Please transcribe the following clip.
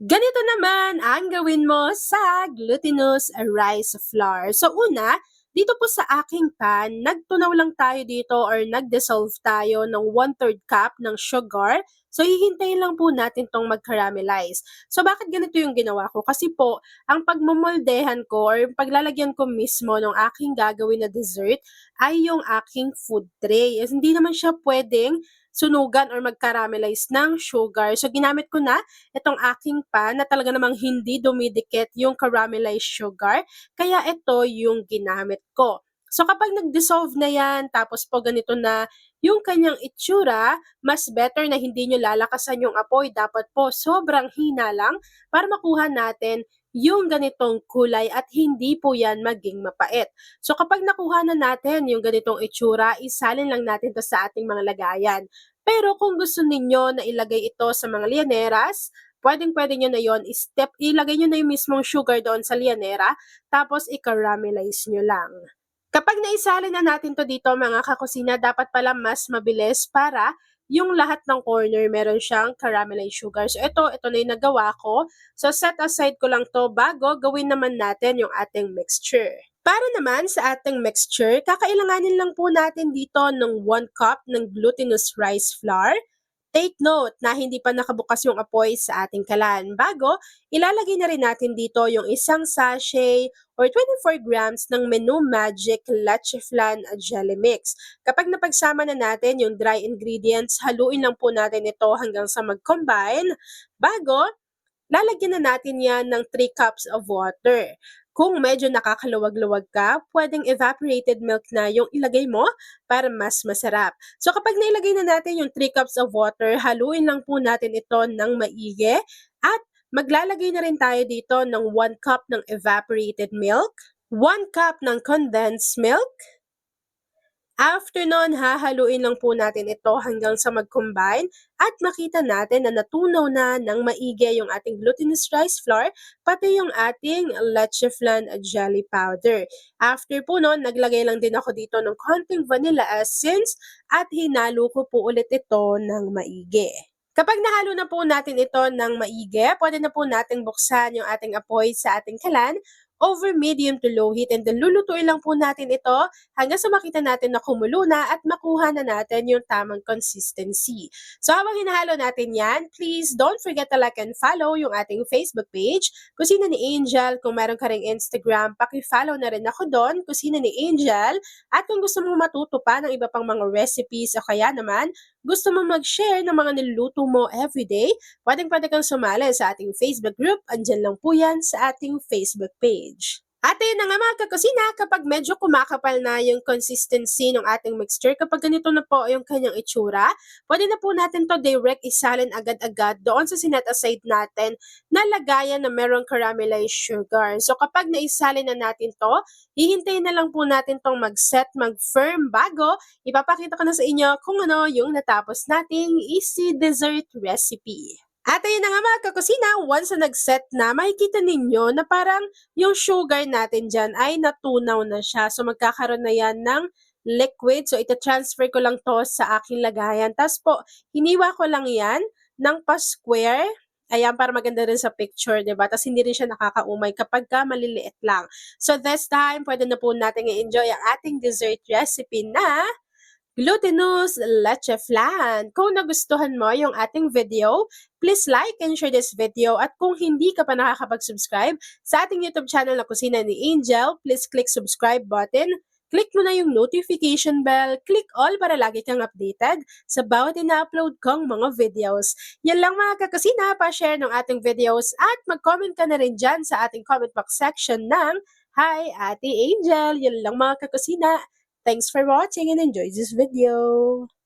Ganito naman ang gawin mo sa glutinous rice flour. So una, dito po sa aking pan, nagtunaw lang tayo dito or nag-dissolve tayo ng 1/3 cup ng sugar. So hihintayin lang po natin tong mag-caramelize. So bakit ganito yung ginawa ko? Kasi po, ang pagmumoldehan ko or yung paglalagyan ko mismo ng aking gagawin na dessert ay yung aking food tray. Hindi naman siya pwedeng sunugan or mag-caramelize ng sugar. So ginamit ko na itong aking pan na talaga namang hindi dumidikit yung caramelized sugar, kaya ito yung ginamit ko. So kapag nag-dissolve na yan, tapos po ganito na yung kanyang itsura, mas better na hindi nyo lalakasan yung apoy. Dapat po sobrang hina lang para makuha natin yung ganitong kulay at hindi po yan maging mapait. So kapag nakuha na natin yung ganitong itsura, isalin lang natin to sa ating mga lagayan. Pero kung gusto ninyo na ilagay ito sa mga lianeras, pwedeng-pwede nyo na yon ilagay nyo na yung mismong sugar doon sa lianera, tapos i-caramelize nyo lang. Kapag naisali na natin to dito mga kakusina, dapat pala mas mabilis para yung lahat ng corner meron siyang caramelized sugar. So ito na yung nagawa ko. So set aside ko lang to bago gawin naman natin yung ating mixture. Para naman sa ating mixture, kakailanganin lang po natin dito ng 1 cup ng glutinous rice flour. Take note na hindi pa nakabukas yung apoy sa ating kalan. Bago, ilalagay na rin natin dito yung isang sachet or 24 grams ng Menu Magic Leche Flan Jelly Mix. Kapag napagsama na natin yung dry ingredients, haluin lang po natin ito hanggang sa mag-combine. Bago, lalagyan na natin yan ng 3 cups of water. Kung medyo nakakaluwag-luwag ka, pwedeng evaporated milk na yung ilagay mo para mas masarap. So kapag nailagay na natin yung 3 cups of water, haluin lang po natin ito ng maigi at maglalagay na rin tayo dito ng 1 cup ng evaporated milk, 1 cup ng condensed milk. After nun, hahaluin lang po natin ito hanggang sa mag-combine at makita natin na natunaw na ng maigi yung ating glutinous rice flour, pati yung ating leche flan jelly powder. After po nun, naglagay lang din ako dito ng konting vanilla essence at hinalo ko po ulit ito ng maigi. Kapag nahalo na po natin ito ng maigi, pwede na po natin buksan yung ating apoy sa ating kalan over medium to low heat and then lulutuin lang po natin ito hanggang sa makita natin na kumulo na at makuha na natin yung tamang consistency. So habang hinahalo natin yan, please don't forget to like and follow yung ating Facebook page, Kusina ni Angel. Kung meron ka ring Instagram, paki-follow na rin ako doon, Kusina ni Angel. At kung gusto mo matuto pa ng iba pang mga recipes o kaya naman gusto mo mag-share ng mga niluluto mo everyday, pwedeng-pwede kang sumali sa ating Facebook group. Andyan lang po yan sa ating Facebook page. At ayun na nga mga kakusina, kapag medyo kumakapal na yung consistency ng ating mixture, kapag ganito na po yung kanyang itsura, pwede na po natin to direct isalin agad-agad doon sa sinet aside natin na lagayan na merong caramelized sugar. So kapag naisalin na natin to, hihintayin na lang po natin tong mag-set, mag-firm bago ipapakita ko na sa inyo kung ano yung natapos nating easy dessert recipe. At ayun na nga mga kakusina, once na nag-set na, makikita ninyo na parang yung sugar natin dyan ay natunaw na siya. So magkakaroon na yan ng liquid. So ita-transfer ko lang to sa aking lagayan. Tapos po, hiniwa ko lang yan ng pa-square. Ayan, para maganda rin sa picture, diba? Tapos hindi rin siya nakakaumay kapag ka maliliit lang. So this time, pwede na po natin i-enjoy ang ating dessert recipe na glutinous leche flan. Kung nagustuhan mo yung ating video, please like and share this video. At kung hindi ka pa nakakapag-subscribe sa ating YouTube channel na Kusina ni Angel, please click subscribe button. Click mo na yung notification bell, click all para lagi kang updated sa bawat ina-upload kong mga videos. Yan lang mga kakusina, pa-share ng ating videos at mag-comment ka na rin dyan sa ating comment box section ng Hi Ate Angel. Yan lang mga kakusina. Thanks for watching and enjoy this video.